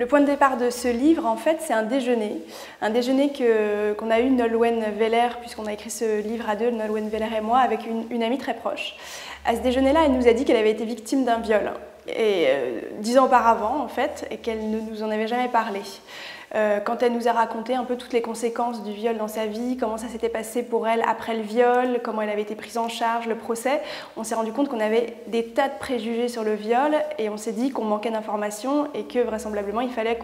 Le point de départ de ce livre, en fait, c'est un déjeuner qu'on a eu Nolwenn Weller, puisqu'on a écrit ce livre à deux, Nolwenn Weller et moi, avec une amie très proche. À ce déjeuner-là, elle nous a dit qu'elle avait été victime d'un viol, 10 ans auparavant, en fait, et qu'elle ne nous en avait jamais parlé. Quand elle nous a raconté un peu toutes les conséquences du viol dans sa vie, comment ça s'était passé pour elle après le viol, comment elle avait été prise en charge, le procès, on s'est rendu compte qu'on avait des tas de préjugés sur le viol et on s'est dit qu'on manquait d'informations et que vraisemblablement il fallait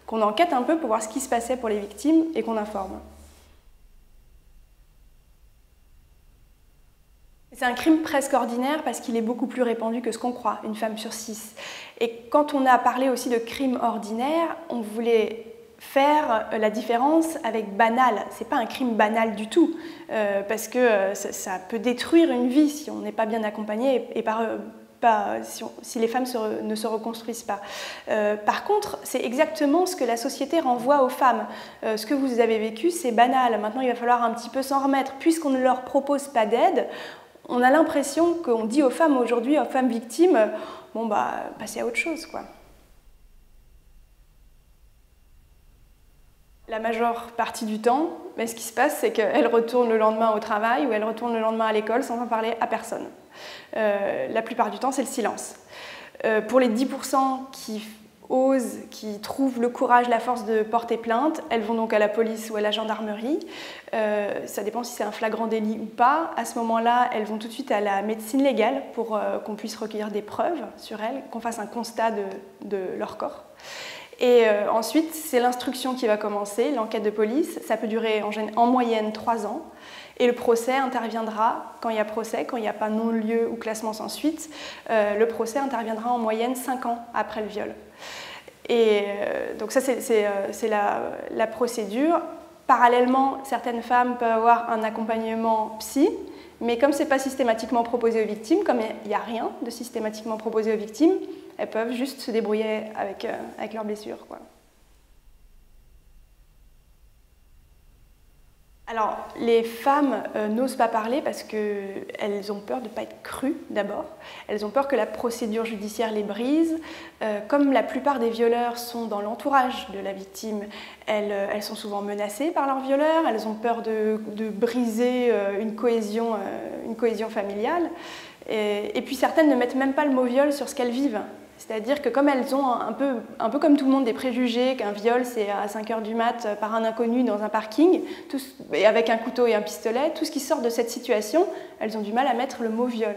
qu'on enquête un peu pour voir ce qui se passait pour les victimes et qu'on informe. C'est un crime presque ordinaire parce qu'il est beaucoup plus répandu que ce qu'on croit, une femme sur 6. Et quand on a parlé aussi de crime ordinaire, on voulait faire la différence avec banal. C'est pas un crime banal du tout, parce que ça peut détruire une vie si on n'est pas bien accompagné et si les femmes ne se reconstruisent pas. Par contre, c'est exactement ce que la société renvoie aux femmes. Ce que vous avez vécu, c'est banal. Maintenant, il va falloir un petit peu s'en remettre. Puisqu'on ne leur propose pas d'aide, on a l'impression qu'on dit aux femmes aujourd'hui, aux femmes victimes, bon bah, passez à autre chose, quoi. La majeure partie du temps, ce qui se passe, c'est qu'elle retourne le lendemain au travail ou elle retourne le lendemain à l'école sans en parler à personne. La plupart du temps, c'est le silence. Pour les 10% qui osent, qui trouvent le courage, la force de porter plainte, elles vont donc à la police ou à la gendarmerie. Ça dépend si c'est un flagrant délit ou pas. À ce moment-là, elles vont tout de suite à la médecine légale pour qu'on puisse recueillir des preuves sur elles, qu'on fasse un constat de leur corps. Et ensuite, c'est l'instruction qui va commencer, l'enquête de police. Ça peut durer en moyenne 3 ans. Et le procès interviendra, quand il y a procès, quand il n'y a pas non-lieu ou classement sans suite, le procès interviendra en moyenne 5 ans après le viol. Et donc ça, c'est la procédure. Parallèlement, certaines femmes peuvent avoir un accompagnement psy, mais comme ce n'est pas systématiquement proposé aux victimes, comme il n'y a rien de systématiquement proposé aux victimes, elles peuvent juste se débrouiller avec leurs blessures, quoi. Alors, les femmes n'osent pas parler parce qu'elles ont peur de ne pas être crues, d'abord. Elles ont peur que la procédure judiciaire les brise. Comme la plupart des violeurs sont dans l'entourage de la victime, elles sont souvent menacées par leur violeur, elles ont peur de briser une cohésion familiale. Et puis certaines ne mettent même pas le mot viol sur ce qu'elles vivent. C'est-à-dire que comme elles ont un peu comme tout le monde des préjugés, qu'un viol c'est à 5 h du mat par un inconnu dans un parking, et avec un couteau et un pistolet, tout ce qui sort de cette situation, elles ont du mal à mettre le mot viol.